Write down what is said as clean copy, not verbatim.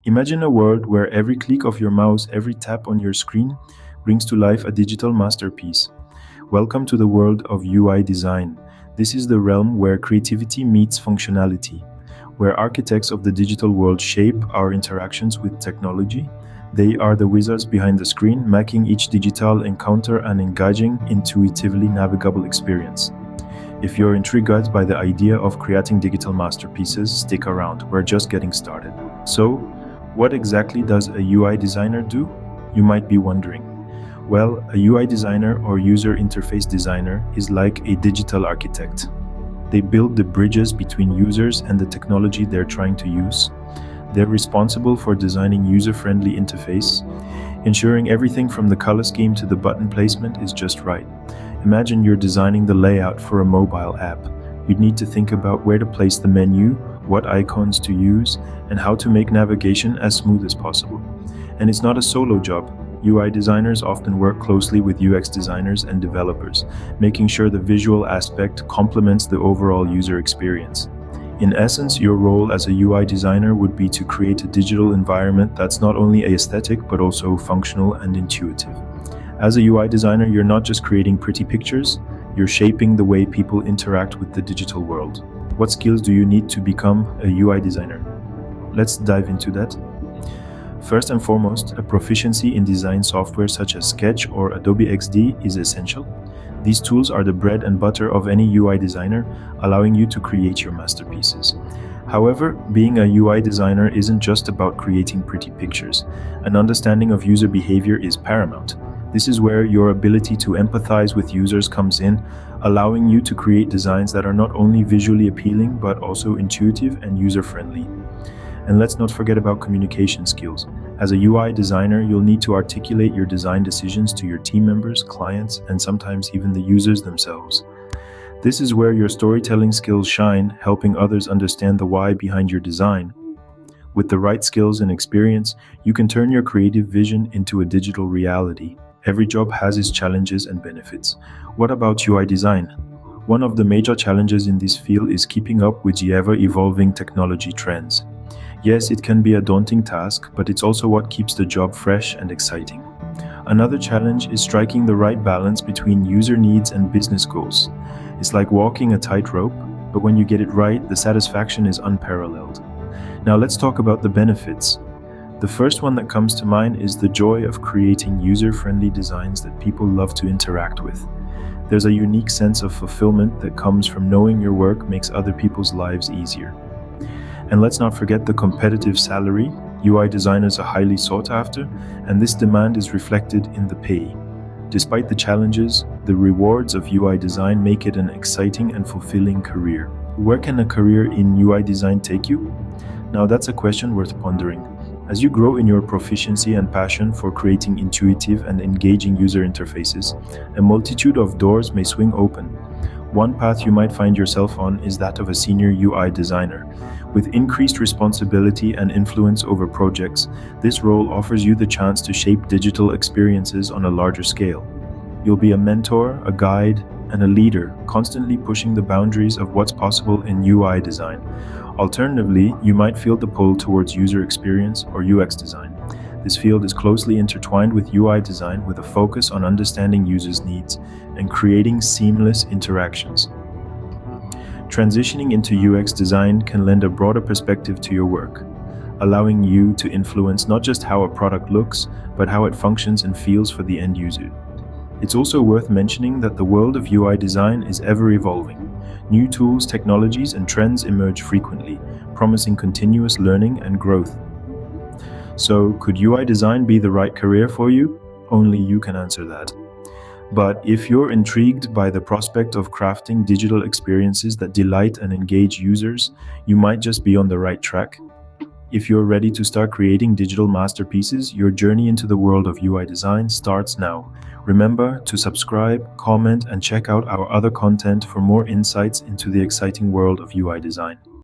Imagine a world where every click of your mouse, every tap on your screen brings to life a digital masterpiece. Welcome to the world of UI design. This is the realm where creativity meets functionality, where architects of the digital world shape our interactions with technology. They are the wizards behind the screen, making each digital encounter an engaging, intuitively navigable experience. If you're intrigued by the idea of creating digital masterpieces, stick around. We're just getting started. So, what exactly does a UI designer do? You might be wondering. Well, a UI designer or user interface designer is like a digital architect. They build the bridges between users and the technology they're trying to use. They're responsible for designing user-friendly interface, ensuring everything from the color scheme to the button placement is just right. Imagine you're designing the layout for a mobile app. You'd need to think about where to place the menu, what icons to use, and how to make navigation as smooth as possible. And it's not a solo job. UI designers often work closely with UX designers and developers, making sure the visual aspect complements the overall user experience. In essence, your role as a UI designer would be to create a digital environment that's not only aesthetic but also functional and intuitive. As a UI designer, you're not just creating pretty pictures, you're shaping the way people interact with the digital world. What skills do you need to become a UI designer? Let's dive into that. First and foremost, a proficiency in design software such as Sketch or Adobe XD is essential. These tools are the bread and butter of any UI designer, allowing you to create your masterpieces. However, being a UI designer isn't just about creating pretty pictures. An understanding of user behavior is paramount. This is where your ability to empathize with users comes in, allowing you to create designs that are not only visually appealing but also intuitive and user-friendly. And let's not forget about communication skills. As a UI designer, you'll need to articulate your design decisions to your team members, clients, and sometimes even the users themselves. This is where your storytelling skills shine, helping others understand the why behind your design. With the right skills and experience, you can turn your creative vision into a digital reality. Every job has its challenges and benefits. What about UI design? One of the major challenges in this field is keeping up with the ever-evolving technology trends. Yes, it can be a daunting task, but it's also what keeps the job fresh and exciting. Another challenge is striking the right balance between user needs and business goals. It's like walking a tightrope, but when you get it right, the satisfaction is unparalleled. Now let's talk about the benefits. The first one that comes to mind is the joy of creating user-friendly designs that people love to interact with. There's a unique sense of fulfillment that comes from knowing your work makes other people's lives easier. And let's not forget the competitive salary. UI designers are highly sought after, and this demand is reflected in the pay. Despite the challenges, the rewards of UI design make it an exciting and fulfilling career. Where can a career in UI design take you? Now that's a question worth pondering. As you grow in your proficiency and passion for creating intuitive and engaging user interfaces, a multitude of doors may swing open. One path you might find yourself on is that of a senior UI designer. With increased responsibility and influence over projects, this role offers you the chance to shape digital experiences on a larger scale. You'll be a mentor, a guide, and a leader, constantly pushing the boundaries of what's possible in UI design. Alternatively, you might feel the pull towards user experience or UX design. This field is closely intertwined with UI design with a focus on understanding users' needs and creating seamless interactions. Transitioning into UX design can lend a broader perspective to your work, allowing you to influence not just how a product looks, but how it functions and feels for the end user. It's also worth mentioning that the world of UI design is ever evolving. New tools, technologies, and trends emerge frequently, promising continuous learning and growth. So, could UI design be the right career for you? Only you can answer that. But if you're intrigued by the prospect of crafting digital experiences that delight and engage users, you might just be on the right track. If you're ready to start creating digital masterpieces, your journey into the world of UI design starts now. Remember to subscribe, comment, and check out our other content for more insights into the exciting world of UI design.